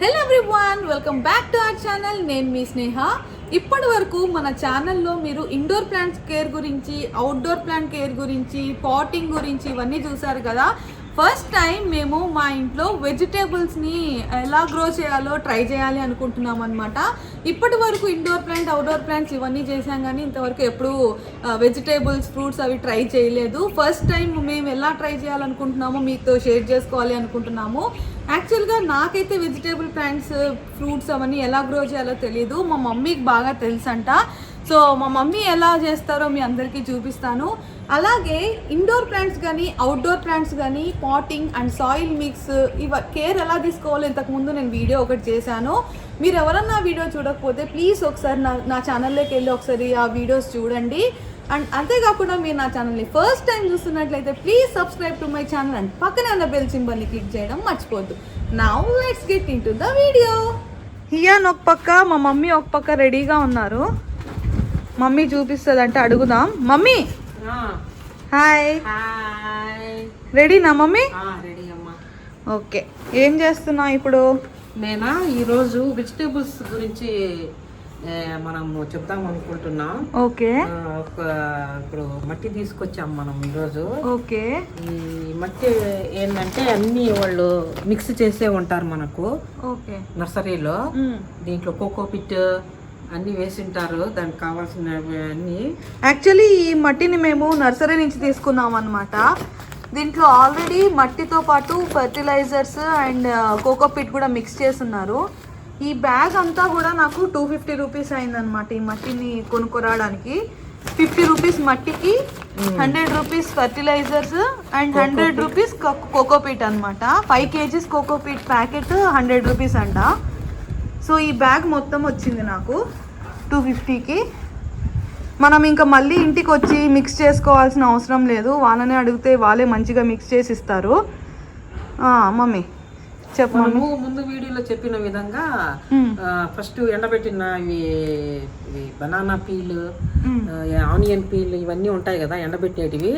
Hello everyone, welcome back to our channel. నేను మీ స్నేహ. ఇప్పటి వరకు మన ఛానల్లో మీరు ఇండోర్ ప్లాంట్స్ కేర్ గురించి, అవుట్డోర్ ప్లాంట్ కేర్ గురించి, పాటింగ్ గురించి ఇవన్నీ చూసారు కదా. ఫస్ట్ టైం మేము మా ఇంట్లో వెజిటేబుల్స్ని ఎలా గ్రో చేయాలో ట్రై చేయాలి అనుకుంటున్నాం అనమాట. ఇప్పటి వరకు ఇండోర్ ప్లాంట్, అవుట్డోర్ ప్లాంట్స్ ఇవన్నీ చేసాం కానీ ఇంతవరకు ఎప్పుడు వెజిటేబుల్స్, ఫ్రూట్స్ అవి ట్రై చేయలేదు. ఫస్ట్ టైం మేము ఎలా ట్రై చేయాలనుకుంటున్నామో మీతో షేర్ చేసుకోవాలి అనుకుంటున్నాము. యాక్చువల్గా నాకైతే వెజిటేబుల్ ప్లాంట్స్, ఫ్రూట్స్ అవన్నీ ఎలా గ్రో చేయాలో తెలియదు. మా మమ్మీకి బాగా తెలుసంట. సో మా మమ్మీ ఎలా చేస్తారో మీ అందరికీ చూపిస్తాను. అలాగే ఇండోర్ ప్లాంట్స్ కానీ, అవుట్డోర్ ప్లాంట్స్ కానీ, potting and soil mix care ఎలా తీసుకోవాలో ఇంతకుముందు నేను వీడియో ఒకటి చేశాను. మీరు ఎవరన్నా వీడియో చూడకపోతే ప్లీజ్ ఒకసారి నా ఛానల్లోకి వెళ్ళి ఒకసారి ఆ వీడియోస్ చూడండి. అండ్ అంతేకాకుండా మీరు నా ఛానల్ని ఫస్ట్ టైం చూస్తున్నట్లయితే please subscribe to my channel and పక్కనే ఉన్న బెల్ సింబల్ని క్లిక్ చేయడం మర్చిపోద్దు. Now let's get into the video. హియాన్ ఒక పక్క, మా మమ్మీ ఒక పక్క రెడీగా ఉన్నారు. మమ్మీ చూపిస్తుంది అంటే అడుగుదాం. Mummy hi. రెడీనా మమ్మీ? రెడీ అమ్మా. ఓకే, ఏం చేస్తున్నావు ఇప్పుడు? నేనా ఈరోజు వెజిటేబుల్స్ గురించి మనం చెప్దాం అనుకుంటున్నాం. ఓకే. ఇప్పుడు మట్టి తీసుకొచ్చాం మనం ఈరోజు. ఓకే. ఈ మట్టి ఏంటంటే అన్ని వాళ్ళు మిక్స్ చేసే ఉంటారు మనకు. ఓకే. నర్సరీలో దీంట్లో కోకోపిట్ అన్ని వేసింటారు, దానికి కావాల్సినవి అన్ని. యాక్చువల్లీ ఈ మట్టిని మేము నర్సరీ నుంచి తీసుకున్నాం అనమాట. దీంట్లో ఆల్రెడీ మట్టితో పాటు ఫర్టిలైజర్స్ అండ్ కోకోపిట్ కూడా మిక్స్ చేస్తున్నారు. ఈ బ్యాగ్ అంతా కూడా నాకు 250 రూపీస్ అయిందనమాట. ఈ మట్టిని కొనుక్కోరావడానికి 50 రూపీస్ మట్టికి, 100 rupees fertilisers and 100 rupees cocopeat అనమాట. 5 kgs కోకోపిట్ ప్యాకెట్ 100 రూపీస్ అంట. సో ఈ బ్యాగ్ మొత్తం వచ్చింది నాకు 250కి. మనం ఇంకా మళ్ళీ ఇంటికి వచ్చి మిక్స్ చేసుకోవాల్సిన అవసరం లేదు. వాళ్ళనే అడిగితే వాళ్ళే మంచిగా మిక్స్ చేసి ఇస్తారు. మమ్మీ చెప్పు. మనము ముందు వీడియోలో చెప్పిన విధంగా ఫస్ట్ ఎండబెట్టిన బనానా పీల్, ఆనియన్ పీల్ ఇవన్నీ ఉంటాయి కదా ఎండబెట్టేటివి.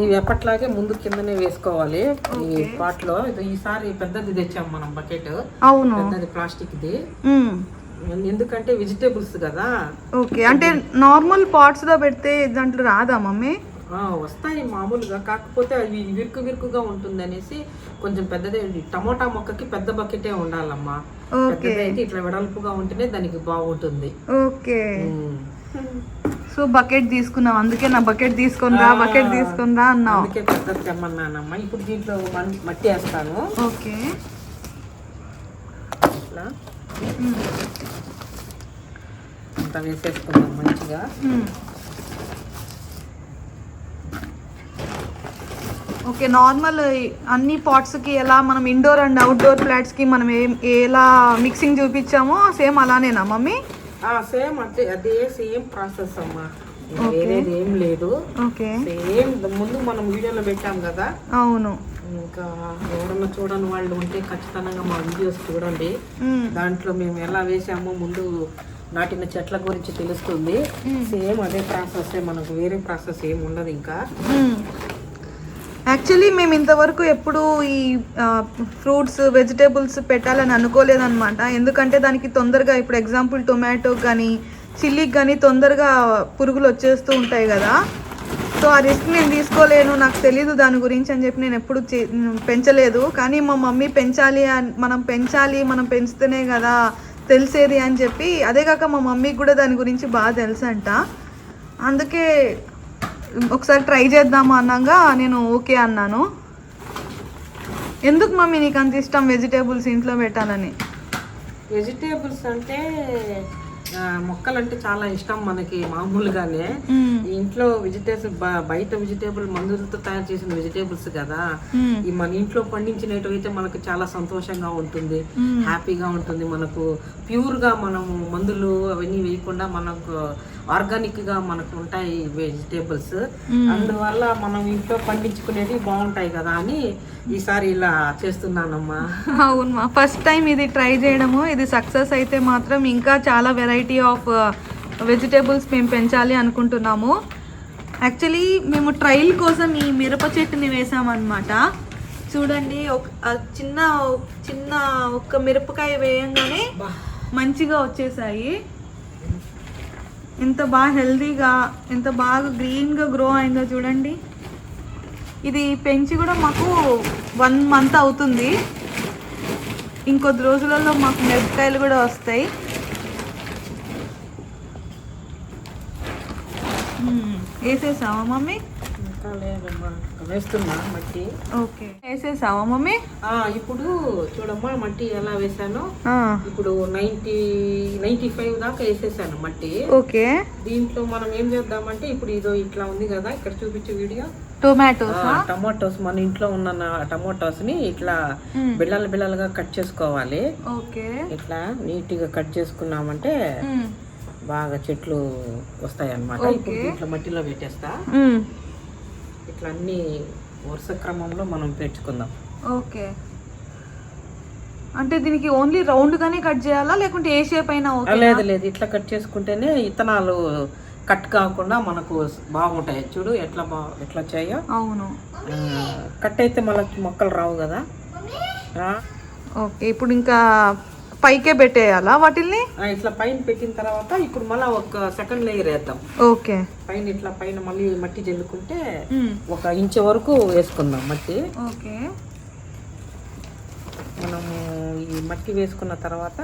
ఇవి ఎప్పట్లాగే ముందు కిందనే వేసుకోవాలి ఈ పాట్ లో. ఈసారి పెద్దది తెచ్చాం మనం బకెట్. అవును, పెద్దది ప్లాస్టిక్ ది. ఎందుకంటే వెజిటేబుల్స్ కదా. ఓకే. అంటే నార్మల్ పాట్స్ లో పెడితే దాంట్లో రాదా మమ్మీ? వస్తాయి మామూలుగా, కాకపోతే అవి విరుకుగా ఉంటుంది అనేసి కొంచెం పెద్దదే. టమోటా మొక్కకి పెద్ద బకెటే ఉండాలమ్మా. పెద్దదైతే ఇట్లా వెడల్పుగా ఉంటేనే దానికి బాగుంటుంది. ఓకే. సో బకెట్ తీసుకున్నాం, అందుకే నా బకెట్ తీసుకునిరా అన్నావు. అందుకే పెద్దది తెమ్మన్నానమ్మా. ఇప్పుడు దీంట్లో మట్టి వేస్తాను. ఓకే. ఇట్లా అంతా వేసేసుకుందాం మంచిగా. ఓకే. నార్మల్ అన్ని పాట్స్కి ఎలా మనం ఇండోర్ అండ్ అవుట్డోర్ ప్లాంట్స్కి మనం ఎలా మిక్సింగ్ చూపించామో సేమ్ అలానేనా మమ్మీ? సేమ్ అంటే అదే సేమ్ ప్రాసెస్ అమ్మా, వేరేది ఏం లేదు. ఓకే. సేమ్ ముందు మనం వీడియోలో పెట్టాం కదా. అవును. ఇంకా ఎవరన్నా చూడని వాళ్ళు ఉంటే ఖచ్చితంగా మా వీడియోస్ చూడండి. దాంట్లో మేము ఎలా వేసామో ముందు నాటిన చెట్ల గురించి తెలుస్తుంది. సేమ్ అదే ప్రాసెస్, మనకు వేరే ప్రాసెస్ ఏమి ఉండదు ఇంకా. యాక్చువల్లీ మేము ఇంతవరకు ఎప్పుడు ఈ ఫ్రూట్స్, వెజిటేబుల్స్ పెట్టాలని అనుకోలేదన్నమాట. ఎందుకంటే దానికి తొందరగా, ఇప్పుడు ఎగ్జాంపుల్ టొమాటో కానీ, చిల్లీకి కానీ తొందరగా పురుగులు వచ్చేస్తూ ఉంటాయి కదా. సో ఆ రిస్క్ నేను తీసుకోలేను, నాకు తెలీదు దాని గురించి అని చెప్పి నేను ఎప్పుడు పెంచలేదు. కానీ మా మమ్మీ మనం పెంచితేనే కదా తెలిసేది అని చెప్పి, అదే కాక మా మమ్మీకి కూడా దాని గురించి బాగా తెలుసు అంట. అందుకే ఒకసారి ట్రై చేద్దాము అన్నాగా నేను ఓకే అన్నాను. ఎందుకు మమ్మీ నీకు అంత ఇష్టం వెజిటేబుల్స్ ఇంట్లో పెట్టాలని? వెజిటేబుల్స్ అంటే మొక్కలంటే చాలా ఇష్టం మనకి మామూలుగానే. ఇంట్లో వెజిటేబుల్స్, బయట వెజిటేబుల్ మందులతో తయారు చేసిన వెజిటేబుల్స్ కదా. ఈ మన ఇంట్లో పండించినట్టు అయితే మనకు చాలా సంతోషంగా ఉంటుంది, హ్యాపీగా ఉంటుంది. మనకు ప్యూర్ గా మనము మందులు అవన్నీ వేయకుండా మనకు ఆర్గానిక్ గా మనకు ఉంటాయి వెజిటేబుల్స్. అందువల్ల మనం ఇంట్లో పండించుకునేవి బాగుంటాయి కదా అని ఈసారి ఇలా చేస్తున్నానమ్మా. అవునమ్మా, ఫస్ట్ టైం ఇది ట్రై చేయడము. ఇది సక్సెస్ అయితే మాత్రం ఇంకా చాలా వెరైటీ ఆఫ్ వెజిటేబుల్స్ మేము పెంచాలి అనుకుంటున్నాము. యాక్చువల్లీ మేము ట్రయల్ కోసం ఈ మిరప చెట్టుని వేసామన్నమాట. చూడండి చిన్న చిన్న ఒక్క మిరపకాయ వేయంగానే మంచిగా వచ్చేసాయి. ఎంత బాగా హెల్తీగా ఎంత బాగా గ్రీన్గా గ్రో అయిందో చూడండి. ఇది పెంచి కూడా మాకు 1 month అవుతుంది. ఇంకొద్ది రోజులలో మాకు మిరపకాయలు కూడా వస్తాయి. వేసేసావా మమ్మీ? వేస్తున్నా మట్టి. ఓకే, వేసేసావా మమ్మీ? ఇప్పుడు చూడమ్మా మట్టి ఎలా వేసానో. ఇప్పుడు 95 దాకా వేసేసాను మట్టి. ఓకే, దీంట్లో మనం ఏం చేద్దామంటే ఇప్పుడు ఇదో ఇట్లా ఉంది కదా, ఇక్కడ చూపించే వీడియో. టమాటోస్ మన ఇంట్లో ఉన్న టమాటోస్ ని ఇట్లా బిళ్ళలుగా కట్ చేసుకోవాలి. ఓకే, ఇట్లా నీట్ గా కట్ చేసుకున్నామంటే బాగా చెట్లు వస్తాయి అన్నమాట. ఇప్పుడు ఇట్లా మట్టిలో పెట్టేస్తా. ఇట్లా అన్ని వరుస క్రమంలో మనం పెట్టుకుందాం. ఓకే, అంటే దీనికి ఓన్లీ రౌండ్ గానే కట్ చేయాలా లేకుంటే ఏ షేప్ అయినా? లేదు, ఇట్లా కట్ చేసుకుంటేనే ఇత్తనాలు కట్ కాకుండా మనకు బాగుంటాయి. చూడు ఎట్లా వచ్చాయో. అవును, కట్ అయితే మనకి మొక్కలు రావు కదా. ఓకే, ఇప్పుడు ఇంకా పైకే పెట్టేయాలా వాటిల్ని? ఇట్లా పైన పెట్టిన తర్వాత ఇప్పుడు మళ్ళీ ఒక సెకండ్ లేయర్ వేద్దాం. ఓకే, పైన ఇట్లా పైన మళ్ళీ మట్టి జల్లుకుంటే 1 ఇంచ్ వరకు వేసుకుందాం మట్టి. ఓకే, మనము ఈ మట్టి వేసుకున్న తర్వాత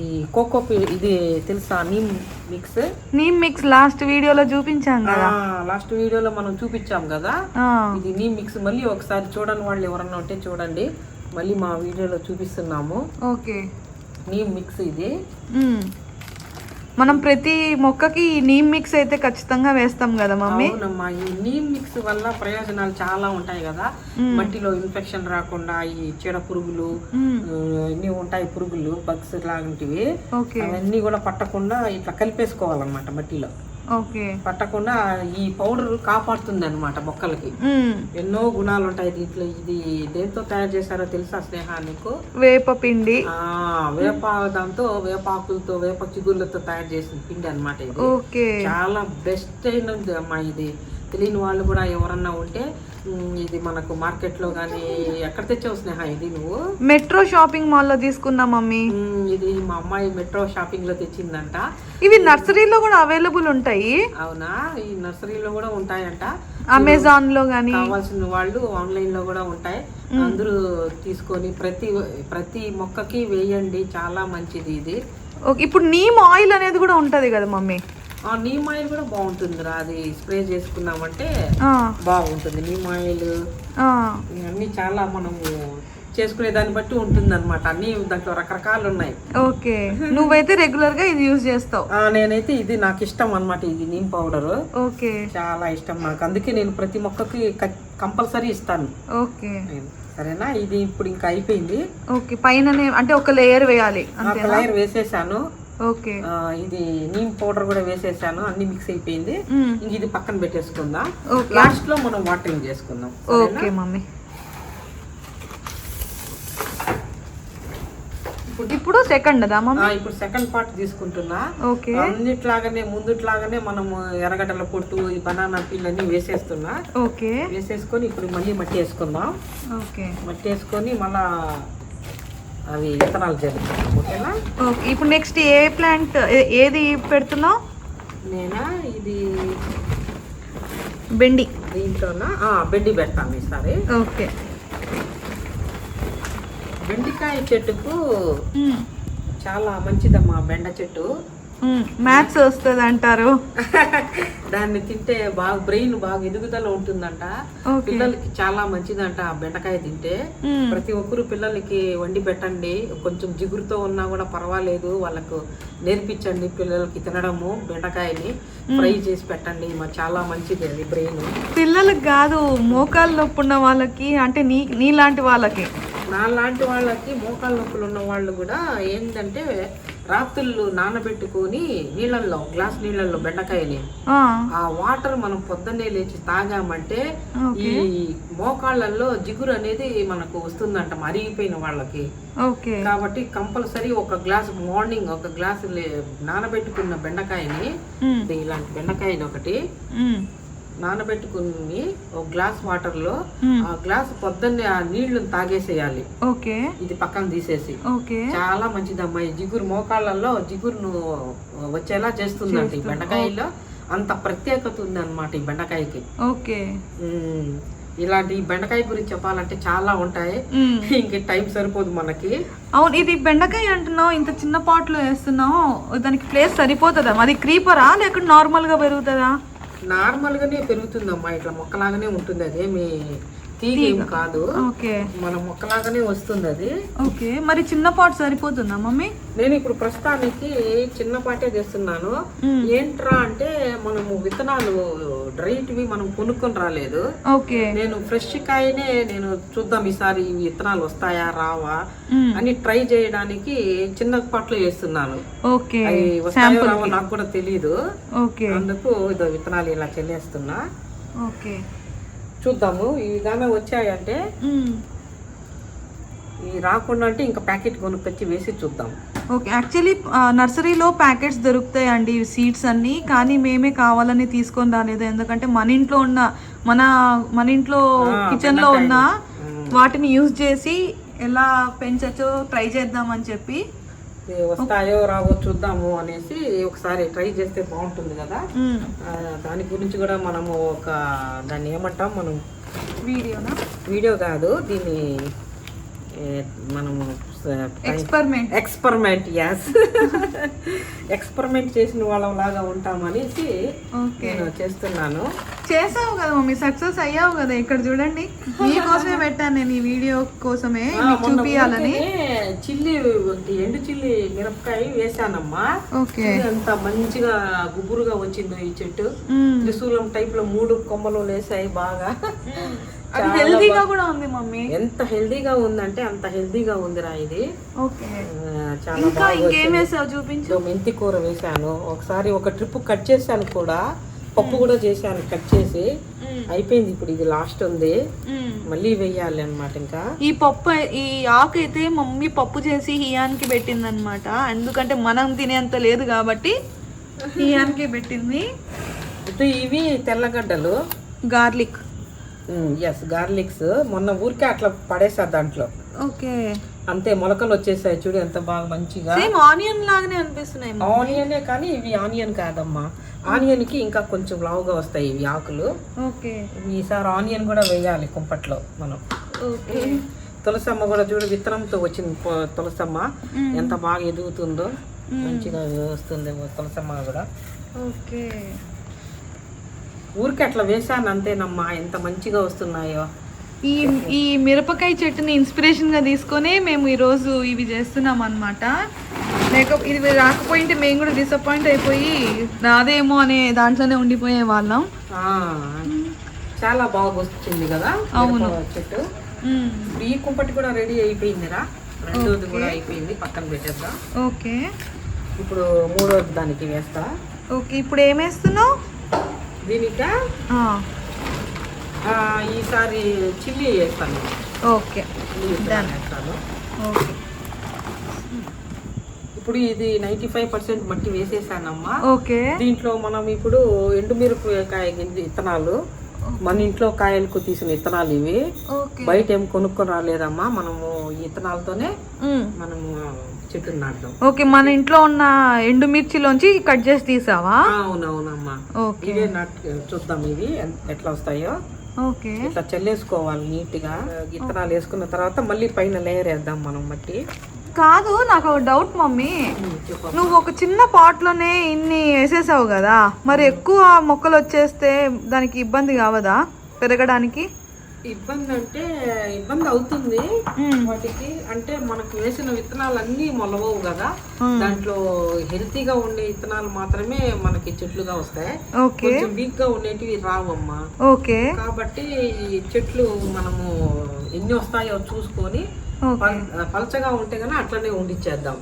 ఈ కోకో ఇది తెలుసా, నీమ్ మిక్స్ లాస్ట్ వీడియోలో చూపించాం కదా. లాస్ట్ వీడియోలో మనం చూపించాం కదా. ఇది నీమ్ మిక్స్ మళ్ళీ ఒకసారి చూడని వాళ్ళు ఎవరన్నా ఉంటే చూడండి, మళ్ళీ మా వీడియోలో చూపిస్తున్నాము. ఓకే, నీమ్ మిక్స్ ఇది. మనం ప్రతి మొక్కకి నీమ్ మిక్స్ అయితే ఖచ్చితంగా వేస్తాం కదా మమ్మీ? అవునమ్మా, ఈ నీమ్ మిక్స్ వల్ల ప్రయోజనాలు చాలా ఉంటాయి కదా. మట్టిలో ఇన్ఫెక్షన్ రాకుండా ఈ చీడ పురుగులు ఇన్ని ఉంటాయి, పురుగులు బగ్స్ లాంటివి అవన్నీ కూడా పట్టకుండా ఇట్లా కలిపేసుకోవాలన్నమాట మట్టిలో. ఓకే, పట్టకుండా ఈ పౌడర్ కాపాడుతుంది అన్నమాట మొక్కలకి. ఎన్నో గుణాలు ఉంటాయి దీంట్లో. ఇది దేంతో తయారు చేశారో తెలుసా స్నేహ నీకు? వేప పిండి. వేపాకులతో వేప చిగుళ్ళతో తయారు చేసిన పిండి అన్నమాట ఇది. చాలా బెస్ట్ అయినది అమ్మా ఇది. తెలియని వాళ్ళు కూడా ఎవరన్నా ఉంటే ఇది మనకు మార్కెట్ లో గానీ ఎక్కడ తెచ్చావు స్నేహ ఇది? నువ్వు మెట్రో షాపింగ్ మాల్ లో తీసుకున్నా మమ్మీ. ఇది మా అమ్మాయి మెట్రో షాపింగ్ లో తెచ్చిందంట. ఇవి నర్సరీలో కూడా అవైలబుల్ ఉంటాయి. అవునా? ఈ నర్సరీలో కూడా ఉంటాయంట. అమెజాన్ లో గానీ కావాల్సిన వాళ్ళు ఆన్లైన్ లో కూడా ఉంటాయి. అందరూ తీసుకొని ప్రతి మొక్కకి వేయండి, చాలా మంచిది ఇది. ఇప్పుడు నీమ్ ఆయిల్ అనేది కూడా ఉంటది కదా మమ్మీ? నీమ్ ఆయిల్ కూడా బాగుంటుంది రా, అది స్ప్రే చేసుకున్నామంటే బాగుంటుంది. నీమ్ ఆయిల్ అన్ని చాలా మనము చేసుకునే దాన్ని బట్టి ఉంటుంది అనమాట. అన్ని దాంట్లో రకరకాలు ఉన్నాయి. ఓకే, నువ్వైతే రెగ్యులర్ గా ఇది యూజ్ చేస్తావు? నేనైతే ఇది నాకు ఇష్టం అనమాట, ఇది నీమ్ పౌడర్. ఓకే, చాలా ఇష్టం నాకు, అందుకే నేను ప్రతి మొక్కకి కంపల్సరీ ఇస్తాను. ఓకే, సరేనా? ఇది ఇప్పుడు ఇంకా అయిపోయింది. ఓకే, పైన అంటే ఒక లేయర్ వేయాలి. ఒక లేయర్ వేసేసాను. ఓకే, ఇది నీమ్ పౌడర్ కూడా వేసేసాను, అన్ని మిక్స్ అయిపోయింది. ఇంక ఇది పక్కన పెట్టేసుకుందాం. లాస్ట్ లో మనం వాటరింగ్ చేసుకుందాం. Okay mummy. ఇప్పుడు సెకండ్ ఇప్పుడు సెకండ్ పార్ట్ తీసుకుంటున్నా. ఓకే, అన్నిట్లాగానే ముందుట్లాగానే మనము ఎర్రగడ్డల పొట్టు, ఈ బనానా పిల్లన్ని వేసేస్తున్నా. ఓకే, వేసేసుకొని ఇప్పుడు మళ్ళీ మట్టి వేసుకుందాం. ఓకే, మట్టి వేసుకొని మళ్ళా అవి విత్తనాలు జరుగుతాయి. ఓకేనా? ఓకే, ఇప్పుడు నెక్స్ట్ ఏ ప్లాంట్ ఏది పెడుతున్నావు? నేనా ఇది బెండి. దీంట్లోనా బెండి పెడతాను ఈసారి. ఓకే, బెండికాయ చెట్టుకు చాలా మంచిదమ్మా బెండ చెట్టు. మ్యాథ్స్ వస్తుంది అంటారు. దాన్ని తింటే బాగా బ్రెయిన్ బాగా ఎదుగుదల ఉంటుందంట. పిల్లలకి చాలా మంచిదంట బెండకాయ తింటే. ప్రతి ఒక్కరు పిల్లలకి వండి పెట్టండి, కొంచెం జిగురుతో ఉన్నా కూడా పర్వాలేదు, వాళ్ళకు నేర్పించండి పిల్లలకి తినడము. బెండకాయని ఫ్రై చేసి పెట్టండి, చాలా మంచిది అది బ్రెయిన్. పిల్లలకి కాదు, మోకాలు నొప్పి ఉన్న వాళ్ళకి, అంటే నీలాంటి వాళ్ళకి, నాలాంటి వాళ్ళకి మోకాలు నొప్పులు ఉన్న వాళ్ళు కూడా ఏంటంటే రాత్రులు నానబెట్టుకొని నీళ్ళల్లో, గ్లాస్ నీళ్ళల్లో బెండకాయని, ఆ వాటర్ మనం పొద్దున్నే లేచి తాగామంటే ఈ మోకాళ్ళల్లో జిగురు అనేది మనకు వస్తుందంట అరిగిపోయిన వాళ్ళకి. కాబట్టి కంపల్సరీ ఒక గ్లాస్ మార్నింగ్ ఒక గ్లాస్ నానబెట్టుకున్న బెండకాయని, ఇలాంటి బెండకాయని ఒకటి నానబెట్టుకుని ఒక గ్లాస్ వాటర్ లో ఆ గ్లాస్ పొద్దున్నే ఆ నీళ్లు తాగేసేయాలి. ఓకే. ఇది పక్కన తీసేసి. ఓకే. చాలా మంచిదమ్మా. ఈ జిగురు మోకాళ్ళలో జిగురును వచ్చేలా చేస్తుందండి. బెండకాయలో అంత ప్రత్యేకత ఉంది అన్నమాట ఈ బెండకాయకి. ఓకే. ఇలాంటి బెండకాయ గురించి చెప్పాలంటే చాలా ఉంటాయి, ఇంక టైం సరిపోదు మనకి. అవును, ఇది బెండకాయ అంటున్నావు, ఇంత చిన్న పాట్ లో వేస్తున్నావు, దానికి ప్లేస్ సరిపోతుందా? అది క్రీపరా లేకుంటే నార్మల్ గా పెరుగుతుందా? నార్మల్ గానే పెరుగుతుందమ్మా, ఇట్లా మొక్కలాగానే ఉంటుంది. అదేమి తీగేం కాదు, మన మొక్కలాగానే వస్తుంది అది. ఓకే. మరి చిన్న పాట్ సరిపోతుందా మమ్మీ? నేను ఇప్పుడు ప్రస్తుతానికి చిన్న పాటే చేస్తున్నాను. ఏంట్రా అంటే మనము విత్తనాలు డ్రైట్వి మనం కొనుక్కొని రాలేదు. ఓకే. నేను ఫ్రెష్ కాయనే నేను చూద్దాం ఈసారి ఈ విత్తనాలు వస్తాయా రావా అని ట్రై చేయడానికి చిన్న పాట్లో వేస్తున్నాను. ఓకే. అవి వస్తాయో రావో నాకు కూడా తెలీదు. ఓకే. అందుకు ఇదో విత్తనాలు ఇలా చెల్లేస్తున్నా. ఓకే. చూద్దాము ఇవి కానీ వచ్చాయంటే, ఇవి రాకుండా అంటే ఇంకా ప్యాకెట్ కొనుక్కొచ్చి వేసి చూద్దాం. ఓకే. యాక్చువల్లీ నర్సరీలో ప్యాకెట్స్ దొరుకుతాయండి సీడ్స్ అన్ని, కానీ మేమే కావాలని తీసుకొని రాలేదు. ఎందుకంటే మన ఇంట్లో ఉన్న మన ఇంట్లో కిచెన్ లో ఉన్న వాటిని యూజ్ చేసి ఎలా పెంచచ్చో ట్రై చేద్దామని చెప్పి, వస్తాయో రావో చూద్దాము అనేసి ఒకసారి ట్రై చేస్తే బాగుంటుంది కదా. దాని గురించి కూడా మనము దాన్ని ఏమంటాం మనం, వీడియో కాదు దీన్ని మనము ఎక్స్పెరిమెంట్ ఎక్స్పెరిమెంట్ చేసిన వాళ్ళలాగా ఉంటామనేసి నేను చేస్తున్నాను. చేసావు కదా మమ్మీ, సక్సెస్ అయ్యావు కదా. ఇక్కడ చూడండి, మీకోసమే పెట్టాను నేను ఈ వీడియో కోసమే, చూపియాలని. ఎండు చిల్లి మిరపకాయ వేసానమ్మా. అంత మంచిగా గుబురుగా వచ్చిందో ఈ చెట్టు. త్రిశూలం టైప్ లో 3 కొమ్మలు వేసాయి బాగా. హెల్దీగా కూడా ఉంది మమ్మీ. ఎంత హెల్దీగా ఉందంటే అంత హెల్దీగా ఉందిరా ఇది. ఓకే. చాలా బాగా చూపించు. మెంతి కూర వేసాను, ఒకసారి ఒక ట్రిప్ కట్ చేశాను కూడా, పప్పు కూడా చేశాను కట్ చేసి. అయిపోయింది, ఇప్పుడు ఇది లాస్ట్ ఉంది, మళ్ళీ వెయ్యాలి అన్నమాట. ఇంకా ఈ ఆకు అయితే మమ్మీ పప్పు చేసి హియాన్కి పెట్టింది అనమాట. ఎందుకంటే మనం తినేంత లేదు కాబట్టి హియాన్కి పెట్టింది. ఇవి తెల్లగడ్డలు, గార్లిక్. గార్లిక్స్ మొన్న ఊరికే అట్లా పడేసారు దాంట్లో. ఓకే. అంతే మొలకలు వచ్చేసాయి చూడు, ఎంత బాగా మంచిగా. ఆనియన్ లాగానే అనిపిస్తున్నాయి. ఆనియనే కానీ ఇవి ఆనియన్ కాదమ్మా. ఆనియన్ కి ఇంకా కొంచెం లావుగా వస్తాయి ఇవి ఆకులు. ఓకే. ఈసారి ఆనియన్ కూడా వేయాలి కుంపట్లో మనం. ఓకే. తులసమ్మ కూడా చూడు, విత్తనంతో వచ్చింది తులసమ్మ, ఎంత బాగా ఎదుగుతుందో, మంచిగా వస్తుంది తులసమ్మ కూడా. ఓకే. ఊరికి అట్లా వేసాను అంతేనమ్మా, ఎంత మంచిగా వస్తున్నాయో. ఈ మిరపకాయ చెట్టుని ఇన్స్పిరేషన్ గా తీసుకొని మేము ఈరోజు ఇవి చేస్తున్నాం అనమాట. ఇది రాకపోయింటే మేము కూడా డిసప్పాయింట్ అయిపోయి రాదేమో అనే దాంట్లోనే ఉండిపోయే వాళ్ళం. చాలా బాగా వచ్చింది కదా. అవును, చెట్టు. ఈ కుంపటి కూడా రెడీ అయిపోయిందిరా, రెండోది కూడా అయిపోయింది, పక్కన పెట్టేద్దాం. ఓకే. ఇప్పుడు మూడోది దానికి వేస్తా. ఓకే. ఇప్పుడు ఏం వేస్తున్నావు దీనికా? ఈసారి చిల్లీ వేస్తాను. ఓకే. వేస్తాను. ఓకే. ఇప్పుడు ఇది 95% మట్టి వేసేసానమ్మా. ఓకే. దీంట్లో మనం ఇప్పుడు ఎండుమిరపకాయ విత్తనాలు, మన ఇంట్లో కాయలకు తీసిన విత్తనాలు ఇవి. బయట ఏం కొనుక్కొని రాలేదమ్మా, మనము ఈ విత్తనాలతోనే మనము చెట్టుని నాటుదాం. ఓకే. మన ఇంట్లో ఉన్న ఎండుమిర్చిలోంచి కట్ చేసి తీసావా? అవునవునమ్మా. ఇవే చూద్దాం ఇవి ఎట్లా వస్తాయో. ఓకే. ఇట్లా చల్లేసుకోవాలి నీట్ గా. విత్తనాలు వేసుకున్న తర్వాత మళ్ళీ పైన లేయర్ వేద్దాం మనం మట్టి. కాదు, నాకు ఒక డౌట్ మమ్మీ, నువ్వు ఒక చిన్న పాట్ లోనే ఇన్ని వేసేసావు కదా, మరి ఎక్కువ మొక్కలు వచ్చేస్తే దానికి ఇబ్బంది కావదా పెరగడానికి? ఇబ్బంది అంటే ఇబ్బంది అవుతుంది వాటికి. అంటే మనకు వేసిన విత్తనాలు అన్ని మొలవవు కదా, దాంట్లో హెల్తీగా ఉండే విత్తనాలు మాత్రమే మనకి చెట్లుగా వస్తాయి. కొంచెం వీక్ గా ఉండేటివి రావమ్మా. ఓకే. కాబట్టి ఈ చెట్లు మనము ఎన్ని వస్తాయో చూసుకొని, పలచగా ఉంటే గానీ అట్లనే ఉండిచ్చేద్దాం.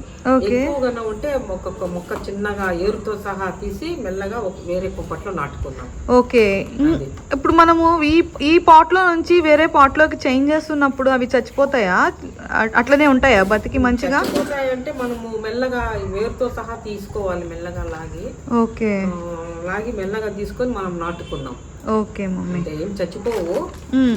ఎక్కువగా ఉంటే ఒక్కొక్క మొక్క చిన్నగా ఏరుతో సహా తీసి మెల్లగా వేరే కుంపట్లో నాటుకుందాం. ఓకే. ఇప్పుడు మనము ఈ పాట్ లో నుంచి వేరే పాట్ లోకి చేంజ్ చేస్తున్నప్పుడు అవి చచ్చిపోతాయా, అట్లనే ఉంటాయా బతికి మంచిగా? అంటే మనము మెల్లగా వేరుతో సహా తీసుకోవాలి, మెల్లగా లాగి. ఓకే. లాగి మెల్లగా తీసుకొని మనం నాటుకుందాం. Okay mummy. అంటే ఏం చచ్చిపోవు,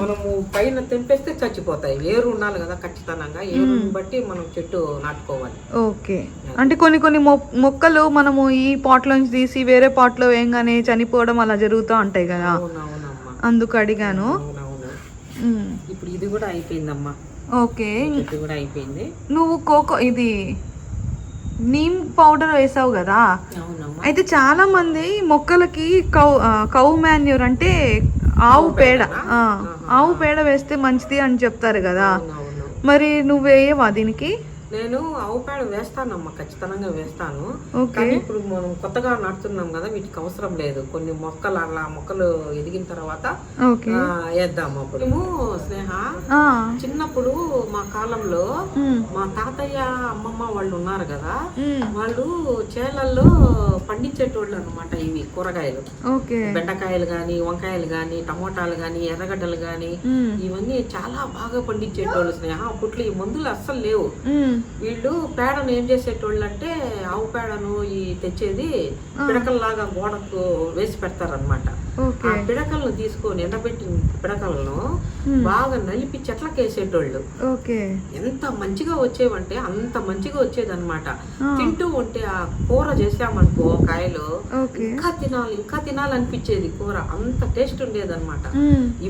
మనము పైన తెంపేస్తే చచ్చిపోతాయి. ఏరు ఉండాలి కదా ఖచ్చితంగా, ఏరుని బట్టి మనం చెట్టు నాటుకోవాలి. ఓకే, అంటే కొన్ని మొక్కలు మనము ఈ పాట్ లోంచి తీసి వేరే పాట్ లో వేయంగానే చనిపోవడం అలా జరుగుతూ ఉంటాయి కదా, అవునవునమ్మా, అందుకు అడిగాను. అవునవును. ఇప్పుడు ఇది కూడా అయిపోయిందమ్మా. ఓకే, చెట్టు కూడా అయిపోయింది. నువ్వు ఇది నీమ్ పౌడర్ వేసావు కదా, అయితే చాలా మంది మొక్కలకి కౌ మాన్యూర్ అంటే ఆవు పేడ వేస్తే మంచిది అని చెప్తారు కదా, మరి నువ్వు వేయవా దీనికి? నేను ఆవు పేడ వేస్తానమ్మా, ఖచ్చితంగా వేస్తాను. కానీ ఇప్పుడు మనం కొత్తగా నాటుతున్నాం కదా, వీటికి అవసరం లేదు. కొన్ని మొక్కలు అలా మొక్కలు ఎదిగిన తర్వాత వేద్దాము. అప్పుడు మేము స్నేహ చిన్నప్పుడు మా కాలంలో మా తాతయ్య అమ్మమ్మ వాళ్ళు ఉన్నారు కదా, వాళ్ళు చేలల్లో పండించేటోళ్ళు అనమాట. ఇవి కూరగాయలు, బెండకాయలు గాని, వంకాయలు గాని, టమోటాలు గాని, ఎర్రగడ్డలు గాని, ఇవన్నీ చాలా బాగా పండించేటోళ్ళు స్నేహ. అప్పట్లో ఈ మందులు అస్సలు లేవు. వీళ్ళు పేడను ఏం చేసేటోళ్ళు అంటే, ఆవు పేడను ఈ తెచ్చేది పిడకల్లాగా గోడకు వేసి పెడతారనమాట. ఆ పిడకలను తీసుకొని ఎండబెట్టిన పిడకలను బాగా నలిపి చెట్లకి వేసేటోళ్ళు. ఎంత మంచిగా వచ్చేవంటే అంత మంచిగా వచ్చేది అనమాట. తింటూ ఉంటే ఆ కూర చేసామనుకో కాయలు, ఇంకా తినాలి అనిపించేది కూర, అంత టేస్ట్ ఉండేది అనమాట.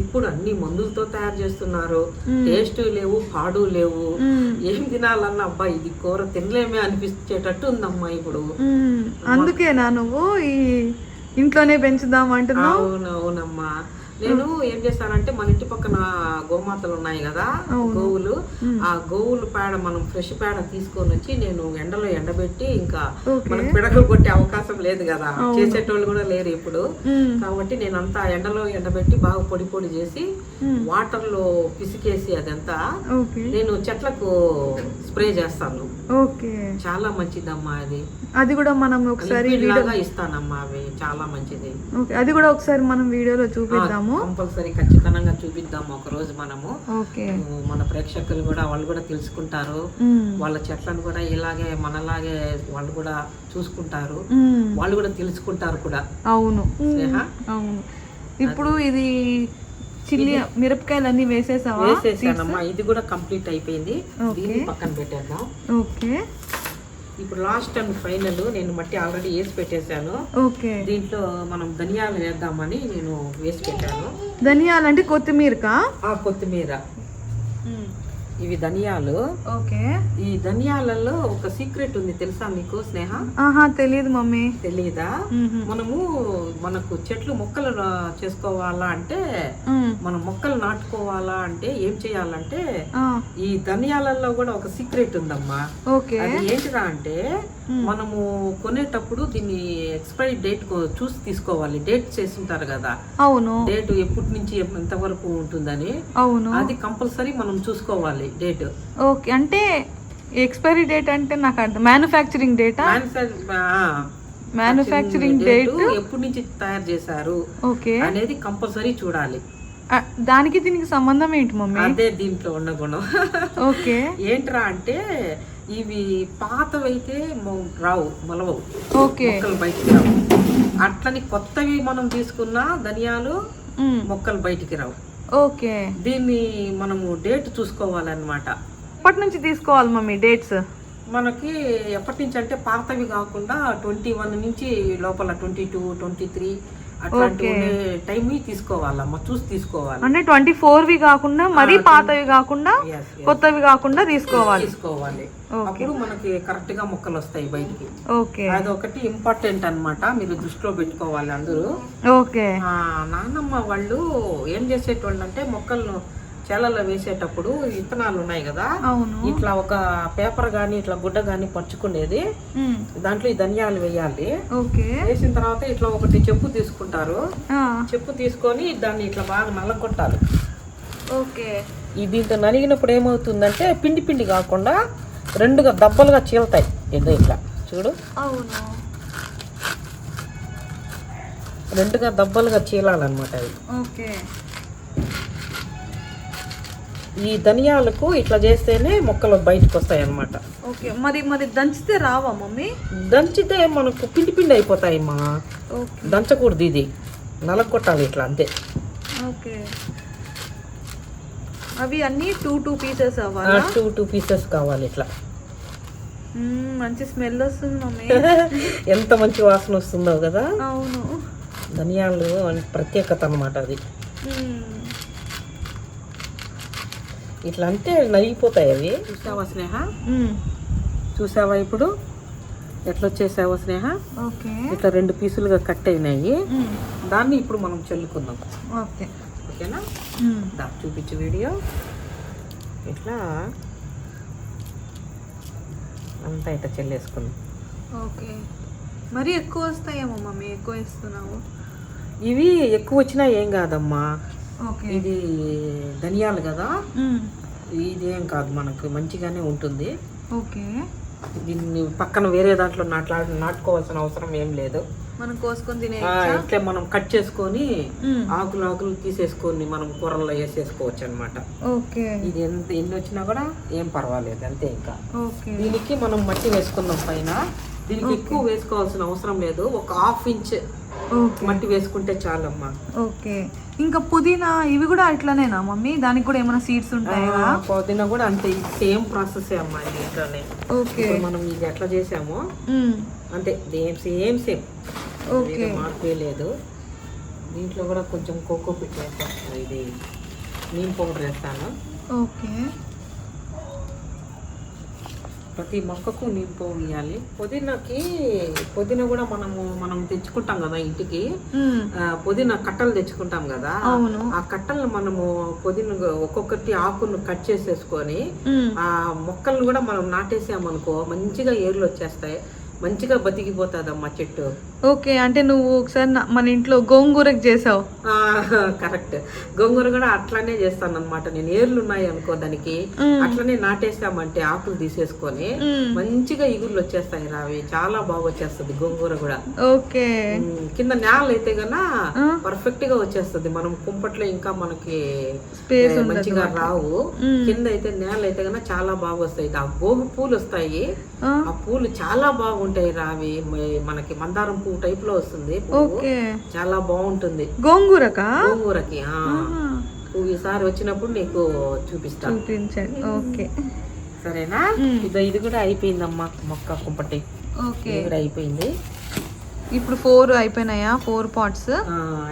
ఇప్పుడు అన్ని మందులతో తయారు చేస్తున్నారు, టేస్ట్ లేవు, పాడు లేవు. ఏం తినాలన్నా అబ్బా ఇది కూర తినలేమే అనిపించేటట్టు ఉందమ్మా ఇప్పుడు. అందుకేనా నువ్వు ఈ ఇంట్లోనే పెంచుదాం అంటున్నావు? అవునవునమ్మా. నేను ఏం చేస్తానంటే, మన ఇంటి పక్కన గోమాతలు ఉన్నాయి కదా, గోవులు, ఆ గోవుల పేడ, మనం ఫ్రెష్ పేడ తీసుకొని వచ్చి నేను ఎండలో ఎండబెట్టి, ఇంకా మనకు పిడకలు కొట్టే అవకాశం లేదు కదా, చేసేటోళ్ళు కూడా లేరు ఇప్పుడు, కాబట్టి నేను అంతా ఎండలో ఎండబెట్టి బాగా పొడి పొడి చేసి వాటర్ లో పిసికేసి అదంతా నేను చెట్లకు స్ప్రే చేస్తాను. చాలా మంచిదమ్మా అది. అది కూడా మనం ఒకసారి ఇస్తానమ్మా, అవి చాలా మంచిది. అది కూడా ఒకసారి మనం వీడియోలో చూపిద్దాము, కంపల్సరీ ఖచ్చితంగా చూపిద్దాము ఒక రోజు మనము. మన ప్రేక్షకులు కూడా వాళ్ళు కూడా తెలుసుకుంటారు, వాళ్ళ చెట్లను కూడా ఇలాగే మనలాగే వాళ్ళు కూడా చూసుకుంటారు, వాళ్ళు కూడా తెలుసుకుంటారు కూడా. అవును అవును. ఇప్పుడు ఇది చిల్లి మిరపకాయలు అన్ని వేసేసానమ్మా. ఇది కూడా కంప్లీట్ అయిపోయింది, దీన్ని పక్కన పెట్టేద్దాం. ఓకే, ఇప్పుడు లాస్ట్ అండ్ ఫైనల్ నేను మట్టి ఆల్రెడీ వేసి పెట్టేశాను. దీంట్లో మనం ధనియాలు వేద్దామని నేను వేసి పెట్టాను. ధనియాలు అంటే కొత్తిమీరకా? కొత్తిమీర, ఇవి ధనియాలు. ఈ ధనియాలలో ఒక సీక్రెట్ ఉంది, తెలుసా మీకు స్నేహ? తెలియదు మమ్మీ. తెలీదా? మనకు చెట్లు మొక్కలు చేసుకోవాలా అంటే, మనం మొక్కలు నాటుకోవాలా అంటే ఏం చేయాలంటే, ఈ ధనియాలలో కూడా ఒక సీక్రెట్ ఉందమ్మా. అది ఏంటిదా అంటే, మనము కొనేటప్పుడు దీన్ని ఎక్స్పైరీ డేట్ చూసి తీసుకోవాలి. డేట్ చేస్తుంటారు కదా, డేట్ ఎప్పటి నుంచి ఎంత వరకు ఉంటుందని, అది కంపల్సరీ మనం చూసుకోవాలి డేట్. ఓకే, అంటే ఎక్స్పైరీ డేట్ అంటే నాకు అర్థం, మ్యానుఫ్యాక్చరింగ్ డేటా? మ్యానుఫ్యాక్చరింగ్ డేట్ ఎప్పటి నుంచి తయారు చేశారు అనేది కంపల్సరీ చూడాలి. దానికి దీనికి సంబంధం ఏంటి మమ్మీ? అదే దీంట్లో ఉన్న గుణం. ఏంట్రా అంటే, ఇవి పాతవైతే రావు, మొలవవు, మొక్కలు బయటికి రావు. అట్లని కొత్తవి మనం తీసుకున్న ధనియాలు మొక్కలు బయటికి రావు. దీన్ని మనము డేట్ చూసుకోవాలన్నమాట. ఎప్పటి నుంచి తీసుకోవాలి మమ్మీ డేట్స్? మనకి ఎప్పటి నుంచి అంటే, పాతవి కాకుండా 21 నుంచి లోపల 22, 23 అట్లాంటి టైం తీసుకోవాలమ్మా, చూసి తీసుకోవాలి. అంటే 24వి కాకుండా, మరీ పాతవి కాకుండా, కొత్తవి కాకుండా తీసుకోవాలి. అప్పుడు మనకి కరెక్ట్ గా మొక్కలు వస్తాయి బయటికి. అదొకటి ఇంపార్టెంట్ అన్నమాట, మీరు దృష్టిలో పెట్టుకోవాలి అందరూ. నాన్నమ్మ వాళ్ళు ఏం చేసేటోళ్ళు అంటే, మొక్కలను చేలలో వేసేటప్పుడు విత్తనాలు ఉన్నాయి కదా, ఇట్లా ఒక పేపర్ గాని ఇట్లా గుడ్డ గాని పరుచుకునేది, దాంట్లో ఈ ధనియాలు వేయాలి. వేసిన తర్వాత ఇట్లా ఒకటి చెప్పు తీసుకుంటారు, చెప్పు తీసుకొని దాన్ని ఇట్లా బాగా నల్లగొట్టాలి. దీంతో నలిగినప్పుడు ఏమవుతుందంటే, పిండి పిండి కాకుండా రెండుగా దబ్బలుగా చీలతాయి. ఏదో ఇట్లా చూడు, రెండుగా దబ్బలుగా చీలాలన్నమాట అవి. ఈ ధనియాలకు ఇట్లా చేస్తేనే మొక్కలు బయటకు వస్తాయి అన్నమాట. మరి దంచితే రావా మమ్మీ? దంచితే మనకు పిండి పిండి అయిపోతాయి మా, దంచకూడదు ఇది. నలగొట్టాలి ఇట్లా అంతే. ఓకే, అవి అన్నీ 2 పీసెస్ అవ్వాలా? 2 పీసెస్ కావాలి ఇట్లా. మంచి స్మెల్ వస్తుంది మమ్మీ. ఎంత మంచి వాసన వస్తుందో కదా. అవును, ధనియాలు ప్రత్యేకత అన్నమాట అది. ఇట్లా అంటే నలిగిపోతాయి అవి. చూసావా స్నేహ? చూసావా ఇప్పుడు ఎట్లా వచ్చేసావా స్నేహ? ఓకే, ఇట్లా 2 పీసులుగా కట్ అయినాయి. దాన్ని ఇప్పుడు మనం చల్లుకుందాం. ఓకే, ఓకేనా? చూపించు వీడియో. ఇట్లా అంతా ఇట్లా చెల్లేసుకుందాం. ఓకే, మరి ఎక్కువ వస్తాయేమో మమ్మీ, ఎక్కువ వేస్తున్నావు. ఇవి ఎక్కువ వచ్చినా ఏం కాదమ్మా. ఓకే, ఇది ధనియాలు కదా, ఇది ఏం కాదు, మనకు మంచిగానే ఉంటుంది. ఓకే, దీన్ని పక్కన వేరే దాంట్లో నాటుకోవాల్సిన అవసరం ఏం లేదు. మనం కోసుకొని తినే ఇట్లా మనం కట్ చేసుకొని ఆకులు తీసేసుకొని మనం కూరల్లో వేసేసుకోవచ్చు అనమాట. ఓకే, ఇది ఎన్ని వచ్చినా కూడా ఏం పర్వాలేదు, అంతే. ఇంకా ఓకే, దీనికి మనం మట్టి వేసుకున్నాం పైన. దీనికి ఎక్కువ వేసుకోవాల్సిన అవసరం లేదు, ఒక 1/2 ఇంచ్ మట్టి వేసుకుంటే చాలమ్మా. ఓకే, ఇంకా పుదీనా ఇవి కూడా అట్లనేనా మమ్మీ? దానికి కూడా ఏమైనా సీడ్స్ ఉంటాయా? పుదీనా కూడా అంతే, సేమ్ ప్రాసెస్ అమ్మా. ఇది ఇట్లానే. ఓకే, మనం ఇది ఎట్లా చేసామో అంతే, సేమ్. ఓకే, మార్పే లేదు. దీంట్లో కూడా కొంచెం కోకో పిట్ వేస్తాను, ఇది నీమ్ పౌడర్ వేస్తాను. ఓకే, ప్రతి మొక్కకు నీమ్ పౌడర్ ఇవ్వాలి. పుదీనా కూడా మనం తెచ్చుకుంటాం కదా ఇంటికి. పుదీనా కట్టలు తెచ్చుకుంటాం కదా, ఆ కట్టలను మనము పుదీనా ఒక్కొక్కటి ఆకును కట్ చేసేసుకొని ఆ మొక్కలను కూడా మనం నాటేసామనుకో మంచిగా ఏర్లు వచ్చేస్తాయి, మంచిగా బతికిపోతుందమ్మా చెట్టు. ఓకే, అంటే నువ్వు ఒకసారి మన ఇంట్లో గోంగూరకు చేసావు. కరెక్ట్, గోంగూర కూడా అట్లానే చేస్తాను అనమాట నేను. ఏర్లు ఉన్నాయి అనుకో దానికి, అట్లనే నాటేసామంటే ఆకులు తీసేసుకొని మంచిగా ఇగుర్లు వచ్చేస్తాయి రావి, చాలా బాగా వచ్చేస్తుంది గోంగూర కూడా. ఓకే, కింద నేల అయితే గనా పర్ఫెక్ట్ గా వచ్చేస్తుంది. మనం కుంపట్లో ఇంకా మనకి మంచిగా రావు. కింద అయితే నేల అయితే గనా చాలా బాగా వస్తాయి. ఆ గోగు పూలు వస్తాయి, ఆ పూలు చాలా బాగుంటాయి రావి, మనకి మందారం పువ్వు టైప్ లో వస్తుంది. చాలా బాగుంటుంది గోంగూరకి. ఈసారి వచ్చినప్పుడు నీకు చూపిస్తాను. ఓకే, సరేనా? ఇది కూడా అయిపోయిందమ్మా, మొక్క కుంపటి కూడా అయిపోయింది. ఇప్పుడు 4 అయిపోయినాయా? 4 పార్ట్స్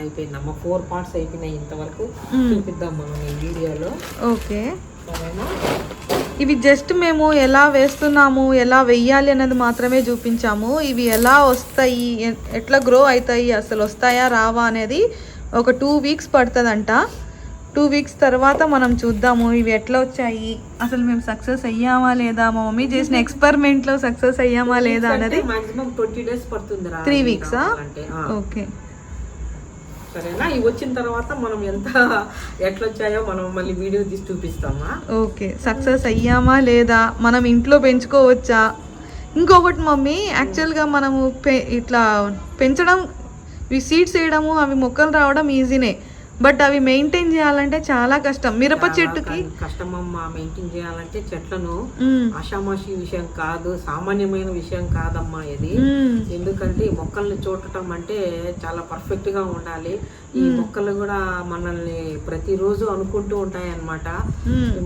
అయిపోయిందమ్మా, 4 పార్ట్స్ అయిపోయినాయి. ఇంతవరకు చూపిద్దాం మనం ఈ వీడియోలో. ఓకే, సరేనా? ఇవి జస్ట్ మేము ఎలా వేస్తున్నాము, ఎలా వెయ్యాలి అనేది మాత్రమే చూపించాము. ఇవి ఎలా వస్తాయి, ఎట్లా గ్రో అవుతాయి, అసలు వస్తాయా రావా అనేది ఒక 2 వీక్స్ పడుతుందంట. 2 వీక్స్ తర్వాత మనం చూద్దాము ఇవి ఎట్లా వచ్చాయి, అసలు మేము సక్సెస్ అయ్యామా లేదా, మా మమ్మీ చేసిన ఎక్స్పెరిమెంట్లో సక్సెస్ అయ్యామా లేదా అనేది. మాక్సిమం 20 డేస్ పడుతుంది. 3 వీక్సా? ఓకే, సరేనా? ఇవి వచ్చిన తర్వాత మనం ఎట్లా వచ్చాయో మనం మళ్ళీ వీడియో తీసి చూపిస్తామా. ఓకే, సక్సెస్ అయ్యామా లేదా, మనం ఇంట్లో పెంచుకోవచ్చా. ఇంకొకటి మమ్మీ, యాక్చువల్గా మనము ఇట్లా పెంచడం, ఇవి సీడ్స్ వేయడము, అవి మొక్కలు రావడం ఈజీనే, బట్ అవి మెయింటైన్ చేయాలంటే చాలా కష్టం. మిరప చెట్టుకి కష్టమమ్మా మెయింటైన్ చేయాలంటే. చెట్లను ఆషామాషి విషయం కాదు, సామాన్యమైన విషయం కాదమ్మా ఇది. ఎందుకంటే మొక్కల్ని చూడటం అంటే చాలా పర్ఫెక్ట్ గా ఉండాలి. ఈ మొక్కలు కూడా మనల్ని ప్రతిరోజు అనుకుంటూ ఉంటాయి అన్నమాట.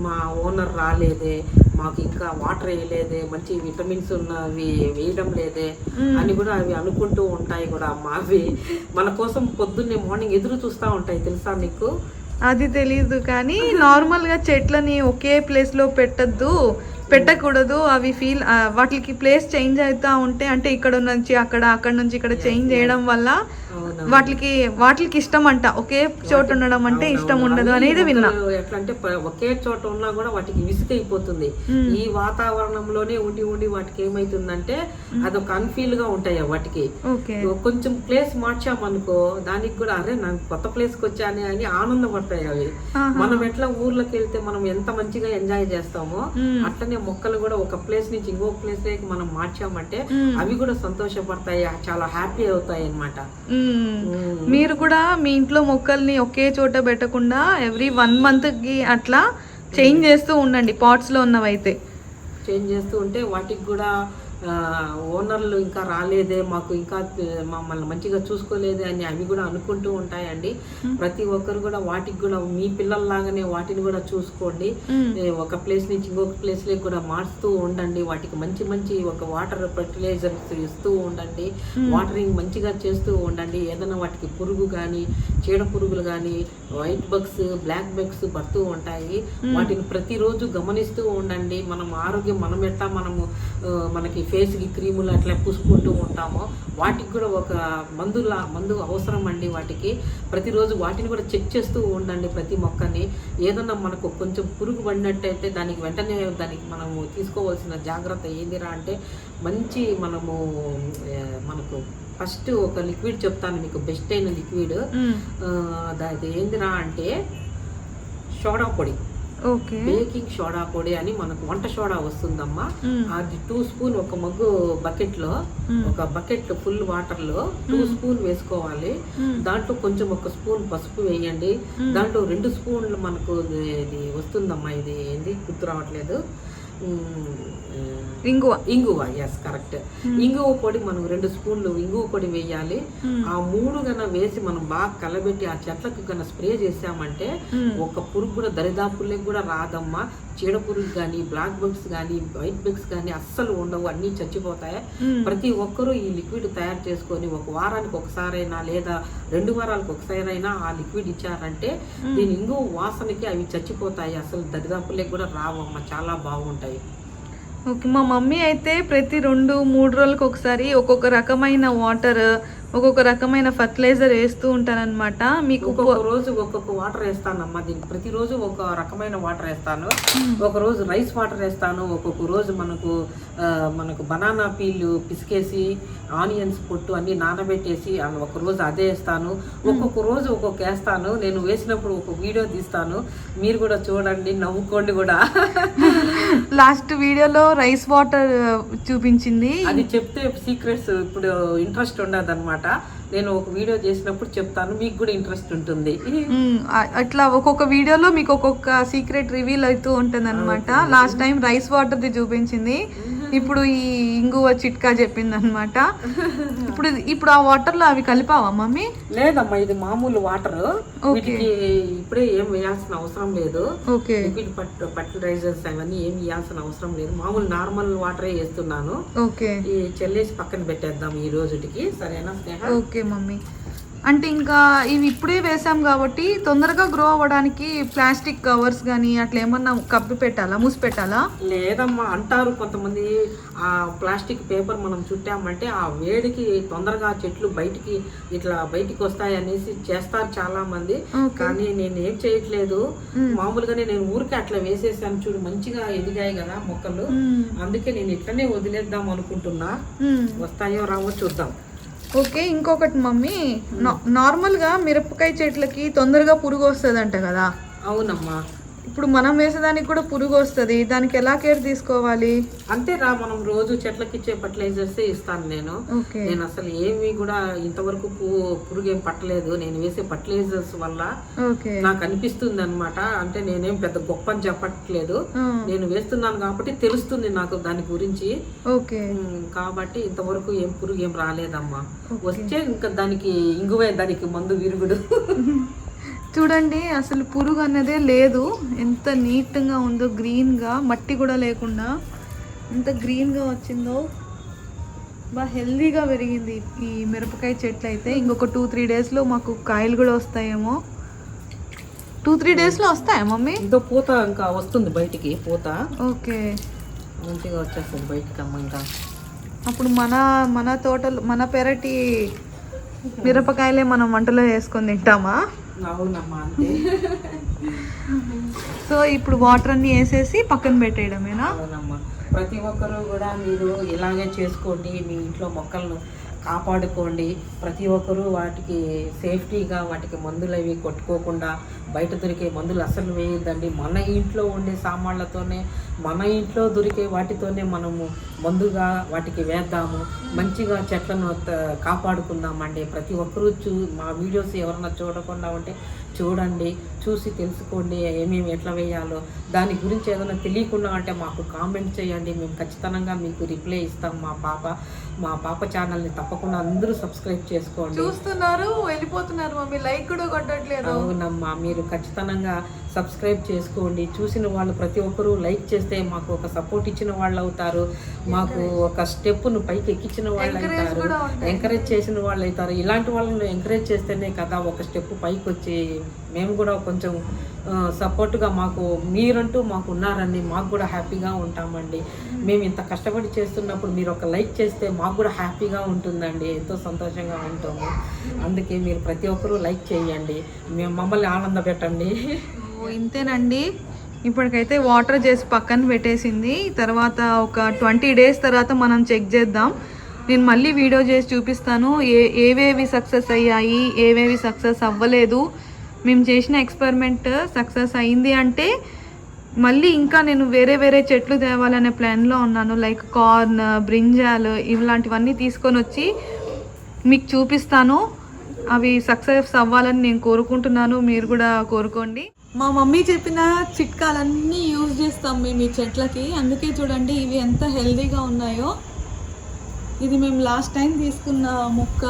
మా ఓనర్ రాలేదే, మాకు ఇంకా వాటర్ వేయలేదే, మంచి విటమిన్స్ ఉన్నవి వేయడం లేదే అని కూడా అవి అనుకుంటూ ఉంటాయి కూడా అమ్మా. అవి మన కోసం పొద్దున్నే మార్నింగ్ ఎదురు చూస్తూ ఉంటాయి, తెలుసా నీకు? అది తెలీదు, కానీ నార్మల్గా చెట్లని ఒకే ప్లేస్లో పెట్టకూడదు. అవి వాటికి ప్లేస్ చేంజ్ అవుతూ ఉంటే, అంటే ఇక్కడ నుంచి అక్కడ నుంచి ఇక్కడ చేంజ్ చేయడం వల్ల వాటికి ఇష్టం అంట. ఒకే చోట ఉండడం అంటే ఇష్టం ఉండదు అనేది విన్నా. ఎట్లా అంటే ఒకే చోట ఉన్నా కూడా వాటికి విసుగైపోతుంది. ఈ వాతావరణంలోనే ఉండి ఉండి వాటికి ఏమైతుందంటే అదొక అన్ఫీల్ గా ఉంటాయి వాటికి. కొంచెం ప్లేస్ మార్చామనుకో దానికి కూడా అరే నాకు కొత్త ప్లేస్ కి వచ్చానే అని ఆనందపడతాయి అవి. మనం ఎట్లా ఊర్లోకి వెళ్తే మనం ఎంత మంచిగా ఎంజాయ్ చేస్తామో అట్లనే మొక్కలు కూడా ఒక ప్లేస్ నుంచి ఇంకొక ప్లేస్ లోకి మనం మార్చామంటే అవి కూడా సంతోషపడతాయి, చాలా హ్యాపీ అవుతాయి అన్నమాట. మీరు కూడా మీ ఇంట్లో మొక్కల్ని ఒకే చోట పెట్టకుండా ఎవ్రీ 1 month కి అట్లా చేంజ్ చేస్తూ ఉండండి. పాట్స్ లో ఉన్నవైతే చేంజ్ చేస్తూ ఉంటే వాటికి కూడా ఓనర్లు ఇంకా రాలేదే, మాకు ఇంకా మమ్మల్ని మంచిగా చూసుకోలేదే అని అవి కూడా అనుకుంటూ ఉంటాయండి. ప్రతి ఒక్కరు కూడా వాటికి కూడా మీ పిల్లల్లాగానే వాటిని కూడా చూసుకోండి. ఒక ప్లేస్ నుంచి ఇంకొక ప్లేస్లోకి కూడా మార్చుతూ ఉండండి. వాటికి మంచి మంచి ఒక వాటర్ ఫర్టిలైజర్స్ ఇస్తూ ఉండండి. వాటరింగ్ మంచిగా చేస్తూ ఉండండి. ఏదైనా వాటికి పురుగు కానీ చీడ పురుగులు కానీ వైట్ బగ్స్ బ్లాక్ బగ్స్ పడుతూ ఉంటాయి. వాటిని ప్రతిరోజు గమనిస్తూ ఉండండి. మనం ఆరోగ్యం మనం ఎట్లా మనకి ఫేస్కి క్రీములు అట్లా పూసుకుంటూ ఉంటామో వాటికి కూడా ఒక మందు అవసరం అండి. వాటికి ప్రతిరోజు వాటిని కూడా చెక్ చేస్తూ ఉండండి. ప్రతి మొక్కని ఏదన్నా మనకు కొంచెం పురుగు పడినట్టయితే దానికి వెంటనే మనము తీసుకోవాల్సిన జాగ్రత్త ఏందిరా అంటే మంచి మనకు ఫస్ట్ ఒక లిక్విడ్ చెప్తాను మీకు, బెస్ట్ అయిన లిక్విడ్. అది ఏందిరా అంటే సోడా పొడి, బేకింగ్ సోడా పొడి అని మనకు వంట సోడా వస్తుందమ్మా. అది 2 స్పూన్ ఒక మగ్గు బకెట్ లో, ఒక బకెట్ ఫుల్ వాటర్ లో 2 స్పూన్ వేసుకోవాలి. దాంట్లో కొంచెం 1 స్పూన్ పసుపు వేయండి. దాంట్లో 2 స్పూన్లు మనకు ఇది వస్తుందమ్మా, ఇది ఏంది గుర్తు రావట్లేదు, ఇంగువ. Yes correct. ఇంగువ పొడి మనం 2 స్పూన్లు ఇంగువ పొడి వేయాలి. ఆ 3 గన వేసి మనం బాగా కలబెట్టి ఆ చెట్లకు గన స్ప్రే చేసామంటే ఒక పురుగు కూడా దరిదాపుల్లోకి కూడా రాదమ్మా. చీడ పురుగు కానీ బ్లాక్ బగ్స్ కానీ వైట్ బగ్స్ కానీ అస్సలు ఉండవు, అన్నీ చచ్చిపోతాయి. ప్రతి ఒక్కరూ ఈ లిక్విడ్ తయారు చేసుకొని 1 వారానికి ఒకసారైనా లేదా 2 వారాలకు ఒకసారైనా ఆ లిక్విడ్ ఇచ్చారంటే దీని ఇంగువ వాసనకి అవి చచ్చిపోతాయి, అసలు దరిదాపుల్లోకి కూడా రావమ్మా, చాలా బాగుంటాయి. ఓకే, మా మమ్మీ అయితే ప్రతి 2-3 రోజులకు ఒకసారి ఒక్కొక్క రకమైన వాటర్, ఒక్కొక్క రకమైన ఫర్టిలైజర్ వేస్తూ ఉంటానన్నమాట. మీకు ఒక్కొక్క రోజు ఒక్కొక్క వాటర్ వేస్తానమ్మా. దీనికి ప్రతిరోజు ఒక రకమైన వాటర్ వేస్తాను. ఒక రోజు రైస్ వాటర్ వేస్తాను, ఒక్కొక్క రోజు మనకు బనానా పీల్ పిసికేసి ఆనియన్స్ పొట్టు అన్ని నానబెట్టేసి ఒక రోజు అదే వేస్తాను. ఒక్కొక్క రోజు ఒక్కొక్క వేస్తాను. నేను వేసినప్పుడు ఒక వీడియో తీస్తాను, మీరు కూడా చూడండి, నవ్వుకోండి కూడా. లాస్ట్ వీడియోలో రైస్ వాటర్ చూపించింది, అది చెప్తే సీక్రెట్స్ ఇప్పుడు ఇంట్రెస్ట్ ఉండదు అనమాట. నేను ఒక వీడియో చేసినప్పుడు చెప్తాను, మీకు కూడా ఇంట్రెస్ట్ ఉంటుంది. అట్లా ఒక్కొక్క వీడియోలో మీకు ఒక్కొక్క సీక్రెట్ రివీల్ అవుతూ ఉంటుంది అనమాట. లాస్ట్ టైం రైస్ వాటర్ది చూపించింది, ఇప్పుడు ఈ ఇంగువ చిట్కా చెప్పింది అనమాట. ఇప్పుడు ఆ వాటర్ లో అవి కలిపావా మమ్మీ? లేదమ్మా, ఇది మామూలు వాటర్. వీటికి ఇప్పుడే ఏం వేయాల్సిన అవసరం లేదు. లిక్విడ్ ఫర్టిలైజర్స్ అవన్నీ ఏం వేయాల్సిన అవసరం లేదు. మామూలు నార్మల్ వాటరే వేస్తున్నాను. ఈ చెల్లేసి పక్కన పెట్టేద్దాం ఈ రోజుకి, సరేనా స్నేహ? Okay mummy. అంటే ఇంకా ఇవి ఇప్పుడే వేసాం కాబట్టి తొందరగా గ్రో అవ్వడానికి ప్లాస్టిక్ కవర్స్ కానీ అట్లా ఏమన్నా కప్పి పెట్టాలా, మూసి పెట్టాలా? లేదమ్మా, అంటారు కొంతమంది ఆ ప్లాస్టిక్ పేపర్ మనం చుట్టామంటే ఆ వేడికి తొందరగా చెట్లు బయటికి వస్తాయి అనేసి చేస్తారు చాలా మంది. కానీ నేను ఏం చేయట్లేదు, మామూలుగానే నేను ఊరికే అట్లా వేసేసాను. చూడు మంచిగా ఎదిగాయి కదా మొక్కలు, అందుకే నేను ఇట్లనే వదిలేద్దాం అనుకుంటున్నా. వస్తాయో రావో చూద్దాం. ఓకే, ఇంకొకటి మమ్మీ, నార్మల్గా మిరపకాయ చెట్లకి తొందరగా పురుగు వస్తుందంట కదా? అవునమ్మా. ఇప్పుడు మనం వేసేదానికి కూడా పురుగు వస్తుంది, దానికి ఎలా కేర్ తీసుకోవాలి? అంతేరా, మనం రోజు చెట్లకి ఇచ్చే ఫర్టిలైజర్సే ఇస్తాను నేను. నేను అసలు ఏమి కూడా ఇంతవరకు పురుగు ఏం పట్టలేదు. నేను వేసే ఫర్టిలైజర్స్ వల్ల నాకు అనిపిస్తుంది అనమాట. అంటే నేనేం పెద్ద గొప్ప అని చెప్పట్లేదు, నేను వేస్తున్నాను కాబట్టి తెలుస్తుంది నాకు దాని గురించి. కాబట్టి ఇంతవరకు ఏం పురుగు ఏం రాలేదమ్మా. వస్తే ఇంకా దానికి ఇంగువే దానికి మందు విరుగుడు. చూడండి, అసలు పురుగు అన్నదే లేదు. ఎంత నీట్గా ఉందో, గ్రీన్గా, మట్టి కూడా లేకుండా ఎంత గ్రీన్గా వచ్చిందో. బాగా హెల్దీగా పెరిగింది ఈ మిరపకాయ చెట్లు అయితే. ఇంకొక 2-3 డేస్లో మాకు కాయలు కూడా వస్తాయేమో. 2-3 డేస్లో వస్తాయా మమ్మీ? ఇంకో పూత ఇంకా వస్తుంది బయటికి, పూత. ఓకే, మంచిగా వచ్చేస్తుంది బయటికి అమ్మ. ఇంకా అప్పుడు మన తోటలు, మన పెరటి మిరపకాయలే మనం వంటలో వేసుకొని తింటామా? అవునమ్మా, అంతే. సో ఇప్పుడు వాటర్ అన్ని వేసేసి పక్కన పెట్టేయడమేనా? అవునమ్మా. ప్రతి ఒక్కరూ కూడా మీరు ఇలాగే చేసుకోండి, మీ ఇంట్లో మొక్కలను కాపాడుకోండి. ప్రతి ఒక్కరూ వాటికి సేఫ్టీగా వాటికి మందులు అవి కొట్టుకోకుండా బయట దొరికే మందులు అసలు వేయద్దండి. మన ఇంట్లో ఉండే సామాన్లతోనే, మన ఇంట్లో దొరికే వాటితోనే మనము మందుగా వాటికి వేద్దాము. మంచిగా చెట్లను కాపాడుకుందామండి. ప్రతి ఒక్కరూ మా వీడియోస్ ఎవరన్నా చూడకుండా ఉంటే చూడండి, చూసి తెలుసుకోండి ఏమేమి ఎట్లా వేయాలో. దాని గురించి ఏదైనా తెలియకుండా అంటే మాకు కామెంట్ చేయండి, మేము ఖచ్చితంగా మీకు రిప్లై ఇస్తాం. మా పాప ఛానల్ని తప్పకుండా అందరూ సబ్స్క్రైబ్ చేసుకోండి. చూస్తున్నారు వెళ్ళిపోతున్నారు మమ్మీ, లైక్ కూడా కొట్టట్లేదు. అవునమ్మా, మీరు ఖచ్చితంగా సబ్స్క్రైబ్ చేసుకోండి. చూసిన వాళ్ళు ప్రతి ఒక్కరూ లైక్ చేస్తే మాకు ఒక సపోర్ట్ ఇచ్చిన వాళ్ళు అవుతారు, మాకు ఒక స్టెప్ను పైకి ఎక్కించిన వాళ్ళు అవుతారు, ఎంకరేజ్ చేసిన వాళ్ళు అవుతారు. ఇలాంటి వాళ్ళని ఎంకరేజ్ చేస్తేనే కదా ఒక స్టెప్ పైకి వచ్చి మేము కూడా కొంచెం సపోర్ట్గా మాకు మీరంటూ మాకు ఉన్నారండి, మాకు కూడా హ్యాపీగా ఉంటామండి. మేము ఇంత కష్టపడి చేస్తున్నప్పుడు మీరు ఒక లైక్ చేస్తే మాకు కూడా హ్యాపీగా ఉంటుందండి, ఎంతో సంతోషంగా ఉంటాము. అందుకే మీరు ప్రతి ఒక్కరూ లైక్ చేయండి, మేము మమ్మల్ని ఆనంద పెట్టండి. ఇంతేనండి, ఇప్పటికైతే వాటర్ చేసి పక్కన పెట్టేసింది. తర్వాత ఒక 20 days తర్వాత మనం చెక్ చేద్దాం. నేను మళ్ళీ వీడియో చేసి చూపిస్తాను ఏవేవి సక్సెస్ అయ్యాయి, ఏవేవి సక్సెస్ అవ్వలేదు. మేము చేసిన ఎక్స్పెరిమెంట్ సక్సెస్ అయింది అంటే మళ్ళీ ఇంకా నేను వేరే చెట్లు తేవాలనే ప్లాన్లో ఉన్నాను. లైక్ కార్న్, బ్రింజాల్ ఇలాంటివన్నీ తీసుకొని వచ్చి మీకు చూపిస్తాను. అవి సక్సెస్ అవ్వాలని నేను కోరుకుంటున్నాను, మీరు కూడా కోరుకోండి. మా మమ్మీ చెప్పిన చిట్కాలన్నీ యూజ్ చేస్తాం మేము ఈ చెట్లకి. అందుకే చూడండి ఇవి ఎంత హెల్దీగా ఉన్నాయో. ఇది మేము లాస్ట్ టైం తీసుకున్న మొక్క.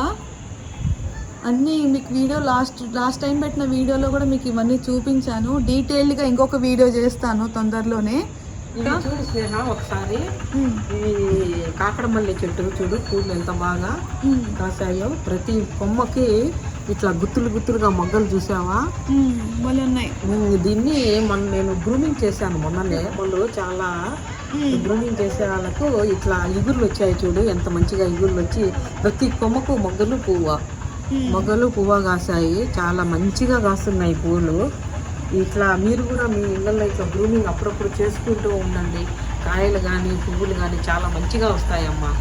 అన్నీ మీకు వీడియో లాస్ట్ టైం పెట్టిన వీడియోలో కూడా మీకు ఇవన్నీ చూపించాను. డీటెయిల్డ్గా ఇంకొక వీడియో చేస్తాను తొందరలోనే. చూడు స్నేహ, ఒకసారి ఈ కాకడమల్లి చెట్టు చూడు, పూలు ఎంత బాగా కాసాయో. ప్రతి కొమ్మకి ఇట్లా గుత్తులుగా మొగ్గలు చూసావా, భలే ఉన్నాయి. దీన్ని నేను గ్రూమింగ్ చేశాను మొన్ననే. వాళ్ళు చాలా గ్రూమింగ్ చేసే వాళ్ళకు ఇట్లా ఇగుర్లు వచ్చాయి చూడు, ఎంత మంచిగా ఇగుర్లు వచ్చి ప్రతి కొమ్మకు మొగ్గలు పువ్వు కాసాయి. చాలా మంచిగా కాస్తున్నాయి పూలు. ఇట్లా మీరు కూడా మీ ఇళ్ళల్లో ఇట్లా గ్రూమింగ్ అప్పుడప్పుడు చేసుకుంటూ ఉండండి. కాయలు కానీ పువ్వులు కానీ చాలా మంచిగా వస్తాయమ్మా.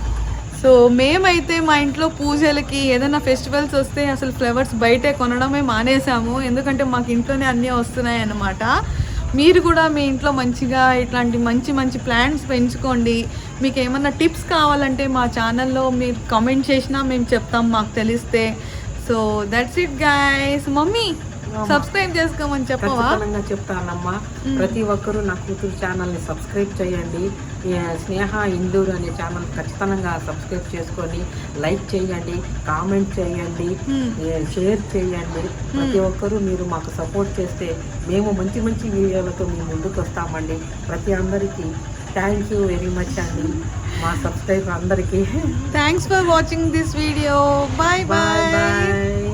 సో మేమైతే మా ఇంట్లో పూజలకి ఏదైనా ఫెస్టివల్స్ వస్తే అసలు ఫ్లవర్స్ బయటే కొనడమే మానేసాము, ఎందుకంటే మాకు ఇంట్లోనే అన్నీ వస్తున్నాయి అన్నమాట. మీరు కూడా మీ ఇంట్లో మంచిగా ఇట్లాంటి మంచి ప్లాంట్స్ పెంచుకోండి. మీకు ఏమన్నా టిప్స్ కావాలంటే మా ఛానల్లో మీరు కామెంట్ చేసినా మేము చెప్తాం మాకు తెలిస్తే. So that's it guys. Mummy subscribe చేసుకోమని చెప్పవా? చెప్తానమ్మా. ప్రతి ఒక్కరూ నా కూతురు ఛానల్ని సబ్స్క్రైబ్ చేయండి. స్నేహ ఇందూర్ అనే ఛానల్ ఖచ్చితంగా సబ్స్క్రైబ్ చేసుకొని లైక్ చేయండి, కామెంట్ చేయండి, షేర్ చేయండి. ప్రతి ఒక్కరూ మీరు మాకు సపోర్ట్ చేస్తే మేము మంచి వీడియోలతో మీ ముందుకు వస్తామండి. ప్రతి అందరికీ థ్యాంక్ యూ వెరీ మచ్ అండి, మా సబ్స్క్రైబర్ అందరికీ. Thanks for watching this video. Bye bye.